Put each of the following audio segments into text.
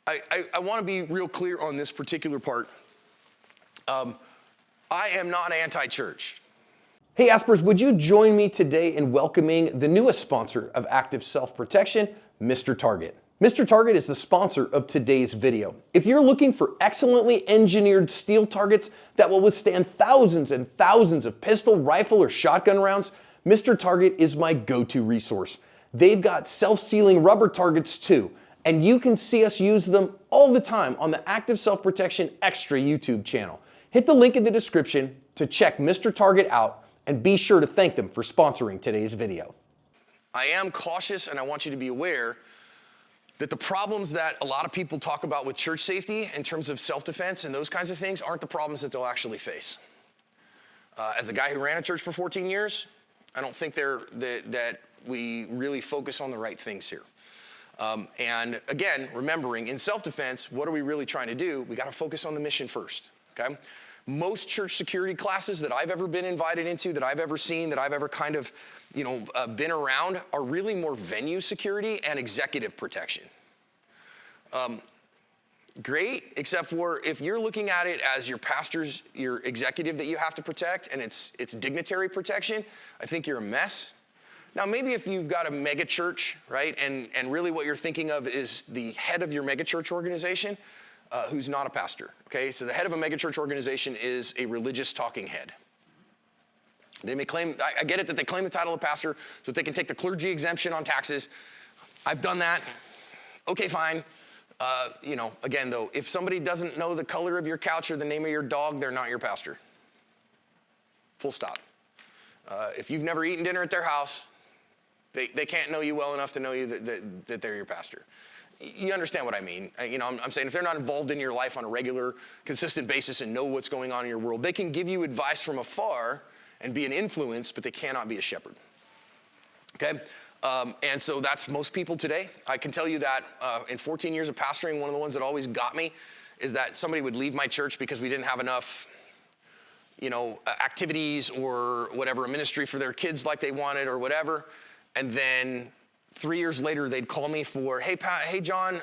I want to be real clear on this particular part. I am not anti-church. Hey Aspers, would you join me today in welcoming the newest sponsor of Active Self-Protection, Mr. Target. Mr. Target is the sponsor of today's video. If you're looking for excellently engineered steel targets that will withstand thousands and thousands of pistol, rifle, or shotgun rounds, Mr. Target is my go-to resource. They've got self-sealing rubber targets too, and you can see us use them all the time on the Active Self-Protection Extra YouTube channel. Hit the link in the description to check Mr. Target out, and be sure to thank them for sponsoring today's video. I am cautious, and I want you to be aware that the problems that a lot of people talk about with church safety in terms of self-defense and those kinds of things aren't the problems that they'll actually face. As a guy who ran a church for 14 years, I don't think that we really focus on the right things here. And again, remembering in self-defense, what are we really trying to do? We got to focus on the mission first, okay? Most church security classes that I've ever been invited into, that I've ever seen, that I've ever kind of, been around are really more venue security and executive protection. Great, except for if you're looking at it as your pastor's, your executive that you have to protect, and it's dignitary protection, I think you're a mess. Now, maybe if you've got a mega church, right, and really what you're thinking of is the head of your mega church organization, who's not a pastor, okay? So the head of a megachurch organization is a religious talking head. They may claim, I get it that they claim the title of pastor so that they can take the clergy exemption on taxes. I've done that. Okay, fine. Again, though, if somebody doesn't know the color of your couch or the name of your dog, they're not your pastor. Full stop. If you've never eaten dinner at their house, they can't know you well enough to know you that they're your pastor. You understand what I mean. I'm saying if they're not involved in your life on a regular, consistent basis and know what's going on in your world, they can give you advice from afar and be an influence, but they cannot be a shepherd. Okay? And so that's most people today. I can tell you that in 14 years of pastoring, one of the ones that always got me is that somebody would leave my church because we didn't have enough, activities or whatever, a ministry for their kids like they wanted or whatever. And then 3 years later, they'd call me for, hey, John,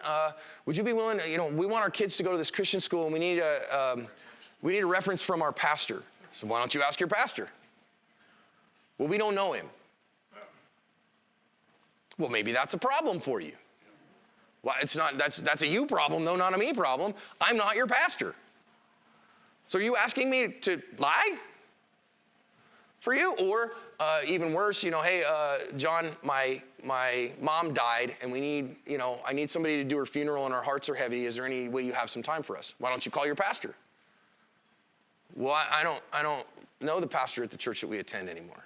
would you be willing to, we want our kids to go to this Christian school and we need a reference from our pastor. So why don't you ask your pastor? Well, we don't know him. Well, maybe that's a problem for you. Well, it's not, that's a you problem, though, not a me problem. I'm not your pastor. So are you asking me to lie for you? Or even worse, hey, John, my mom died and we need, I need somebody to do her funeral and our hearts are heavy. Is there any way you have some time for us? Why don't you call your pastor? Well, I don't know the pastor at the church that we attend anymore.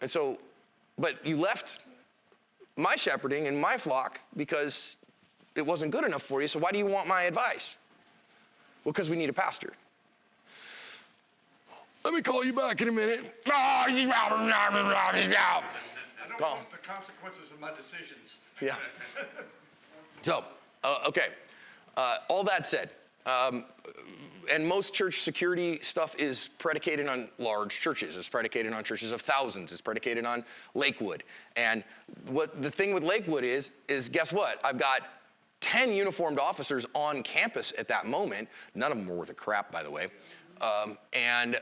And so, but you left my shepherding and my flock because it wasn't good enough for you. So why do you want my advice? Well, because we need a pastor. Let me call you back in a minute. I don't want the consequences of my decisions. Yeah. So, okay. All that said, and most church security stuff is predicated on large churches. It's predicated on churches of thousands. It's predicated on Lakewood. And what the thing with Lakewood is guess what? I've got 10 uniformed officers on campus at that moment. None of them were worth a crap, by the way. And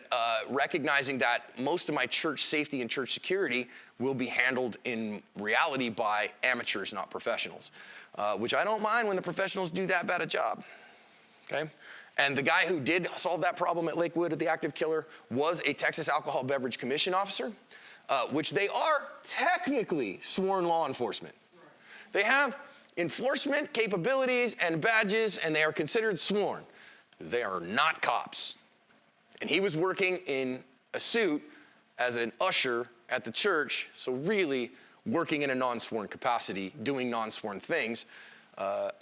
recognizing that most of my church safety and church security will be handled in reality by amateurs, not professionals, which I don't mind when the professionals do that bad a job, okay? And the guy who did solve that problem at Lakewood at the active killer was a Texas Alcohol Beverage Commission officer, which they are technically sworn law enforcement. They have enforcement capabilities and badges, and they are considered sworn. They are not cops. And he was working in a suit as an usher at the church, so really working in a non-sworn capacity, doing non-sworn things.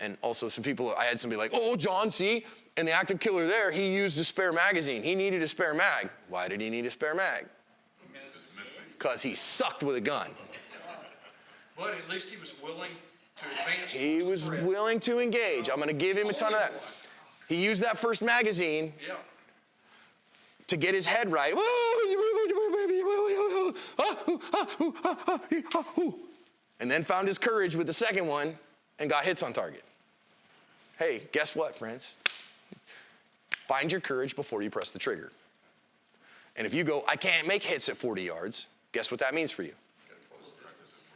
And also I had somebody like, oh, John, see, and the active killer there, he used a spare magazine. He needed a spare mag. Why did he need a spare mag? Because he sucked with a gun. But at least he was willing to advance. He was willing to engage. I'm going to give him a ton of that. He used that first magazine to get his head right. And then found his courage with the second one and got hits on target. Hey, guess what, friends? Find your courage before you press the trigger. And if you go, I can't make hits at 40 yards, guess what that means for you?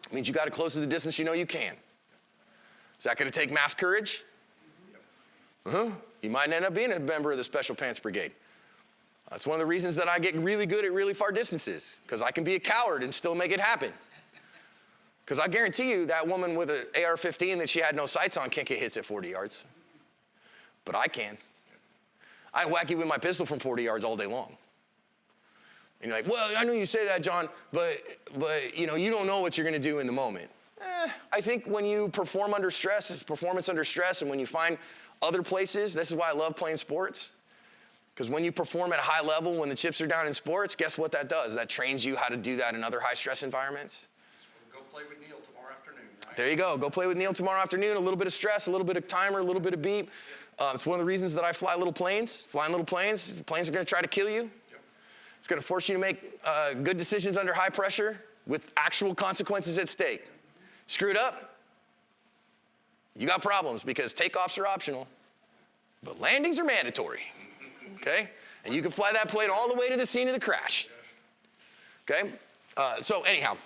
It means you got to close to the distance you know you can. Is that going to take mass courage? You might end up being a member of the Special Pants Brigade. That's one of the reasons that I get really good at really far distances, because I can be a coward and still make it happen. Because I guarantee you that woman with an AR-15 that she had no sights on can't get hits at 40 yards. But I can. I whack you with my pistol from 40 yards all day long. And you're like, well, I know you say that, John, but you know, you don't know what you're going to do in the moment. I think when you perform under stress, it's performance under stress, and when you find other places, this is why I love playing sports. Because when you perform at a high level, when the chips are down in sports, guess what that does? That trains you how to do that in other high-stress environments. Go play with Neil tomorrow afternoon, right? There you go. Go play with Neil tomorrow afternoon. A little bit of stress, a little bit of timer, a little bit of beep. It's one of the reasons that I fly little planes. Flying little planes, the planes are going to try to kill you. Yep. It's going to force you to make good decisions under high pressure with actual consequences at stake. Screw it up, you got problems, because takeoffs are optional, but landings are mandatory. Okay? And you can fly that plane all the way to the scene of the crash. Okay? So anyhow,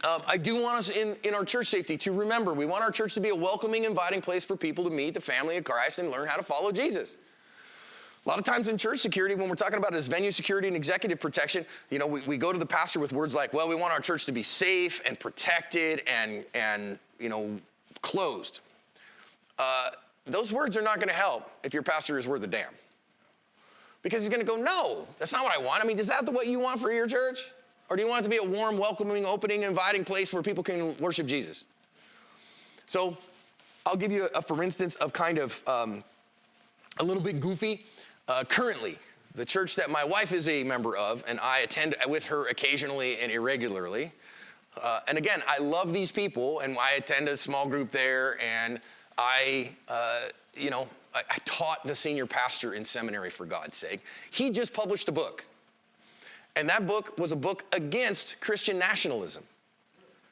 I do want us in our church safety to remember, we want our church to be a welcoming, inviting place for people to meet the family of Christ and learn how to follow Jesus. A lot of times in church security, when we're talking about as venue security and executive protection, you know, we go to the pastor with words like, well, we want our church to be safe and protected and you know, closed. Those words are not going to help if your pastor is worth a damn. Because he's going to go, no, that's not what I want. I mean, is that what you want for your church? Or do you want it to be a warm, welcoming, opening, inviting place where people can worship Jesus? So I'll give you a for instance of kind of a little bit goofy. Currently, the church that my wife is a member of, and I attend with her occasionally and irregularly. And again, I love these people, and I attend a small group there, and I taught the senior pastor in seminary, for God's sake. He just published a book. And that book was a book against Christian nationalism.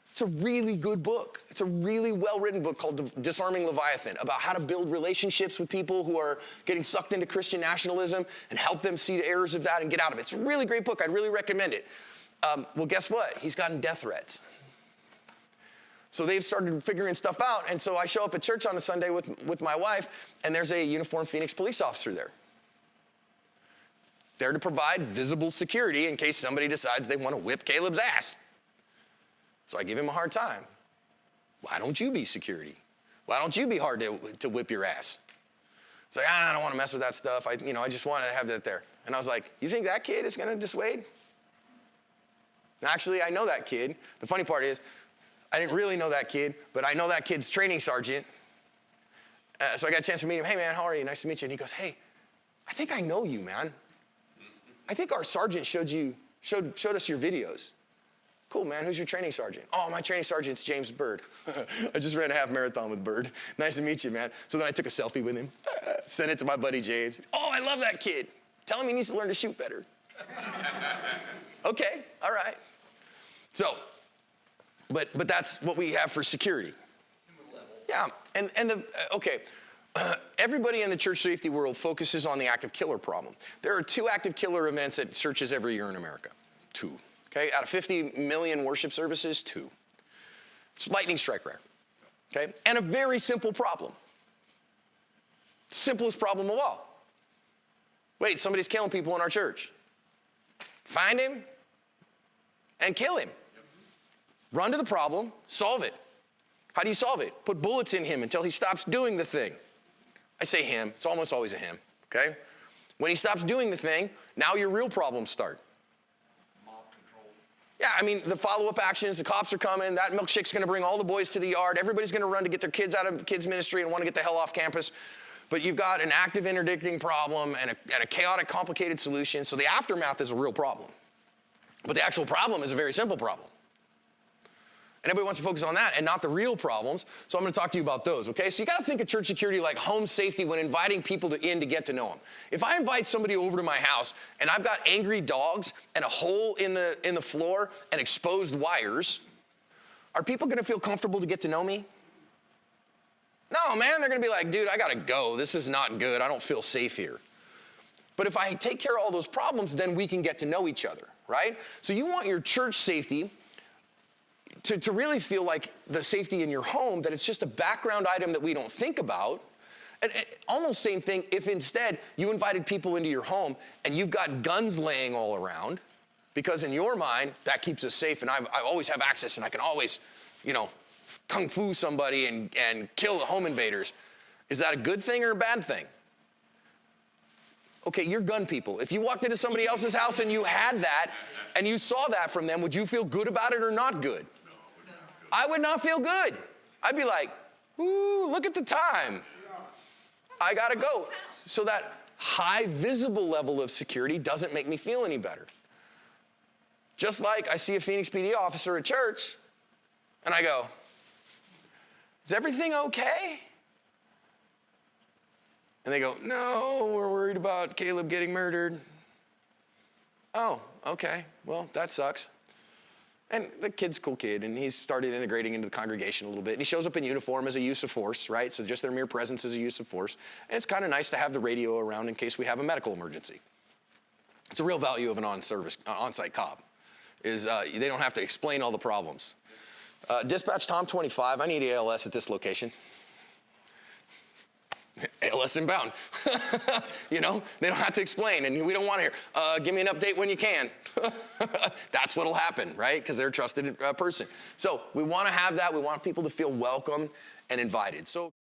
It's a really good book. It's a really well-written book called Disarming Leviathan, about how to build relationships with people who are getting sucked into Christian nationalism and help them see the errors of that and get out of it. It's a really great book. I'd really recommend it. Well, guess what? He's gotten death threats. So they've started figuring stuff out, and so I show up at church on a Sunday with my wife, and there's a uniformed Phoenix police officer there. There to provide visible security in case somebody decides they want to whip Caleb's ass. So I give him a hard time. Why don't you be security? Why don't you be hard to whip your ass? It's like, I don't want to mess with that stuff. I just want to have that there. And I was like, you think that kid is going to dissuade? And actually, I know that kid. The funny part is, I didn't really know that kid, but I know that kid's training sergeant. So I got a chance to meet him. Hey, man, how are you? Nice to meet you. And he goes, hey, I think I know you, man. I think our sergeant showed us your videos. Cool, man. Who's your training sergeant? Oh, my training sergeant's James Bird. I just ran a half marathon with Bird. Nice to meet you, man. So then I took a selfie with him, sent it to my buddy James. Oh, I love that kid. Tell him he needs to learn to shoot better. Okay, all right. So, but that's what we have for security. Yeah, okay. Everybody in the church safety world focuses on the active killer problem. There are 2 active killer events at churches every year in America. 2. Okay, out of 50 million worship services, 2. It's lightning strike rare. Okay, and a very simple problem. Simplest problem of all. Wait, somebody's killing people in our church. Find him and kill him. Run to the problem, solve it. How do you solve it? Put bullets in him until he stops doing the thing. I say him, it's almost always a him, okay? When he stops doing the thing, now your real problems start. Mob control. Yeah, I mean, the follow-up actions, the cops are coming, that milkshake's gonna bring all the boys to the yard, everybody's gonna run to get their kids out of kids ministry and wanna get the hell off campus. But you've got an active interdicting problem and a chaotic, complicated solution, so the aftermath is a real problem. But the actual problem is a very simple problem. And everybody wants to focus on that and not the real problems. So I'm going to talk to you about those, okay? So you got to think of church security like home safety when inviting people in to get to know them. If I invite somebody over to my house and I've got angry dogs and a hole in the floor and exposed wires, are people going to feel comfortable to get to know me? No, man, they're gonna be like, dude, I gotta go. This is not good. I don't feel safe here. But if I take care of all those problems, then we can get to know each other, right? So you want your church safety to really feel like the safety in your home, that it's just a background item that we don't think about. And almost same thing if instead you invited people into your home and you've got guns laying all around, because in your mind, that keeps us safe, and I always have access, and I can always, kung fu somebody and kill the home invaders. Is that a good thing or a bad thing? Okay, you're gun people. If you walked into somebody else's house and you had that, and you saw that from them, would you feel good about it or not good? I would not feel good. I'd be like, ooh, look at the time. I gotta go. So that high visible level of security doesn't make me feel any better. Just like I see a Phoenix PD officer at church, and I go, is everything okay? And they go, no, we're worried about Caleb getting murdered. Oh, okay, well, that sucks. And the kid's a cool kid, and he's started integrating into the congregation a little bit. And he shows up in uniform as a use of force, right? So just their mere presence is a use of force. And it's kind of nice to have the radio around in case we have a medical emergency. It's a real value of an on-site cop, is they don't have to explain all the problems. Dispatch Tom 25, I need ALS at this location. ALS inbound. They don't have to explain, and we don't want to hear, give me an update when you can. That's what'll happen, right? Because they're a trusted person. So we want to have that. We want people to feel welcome and invited. So.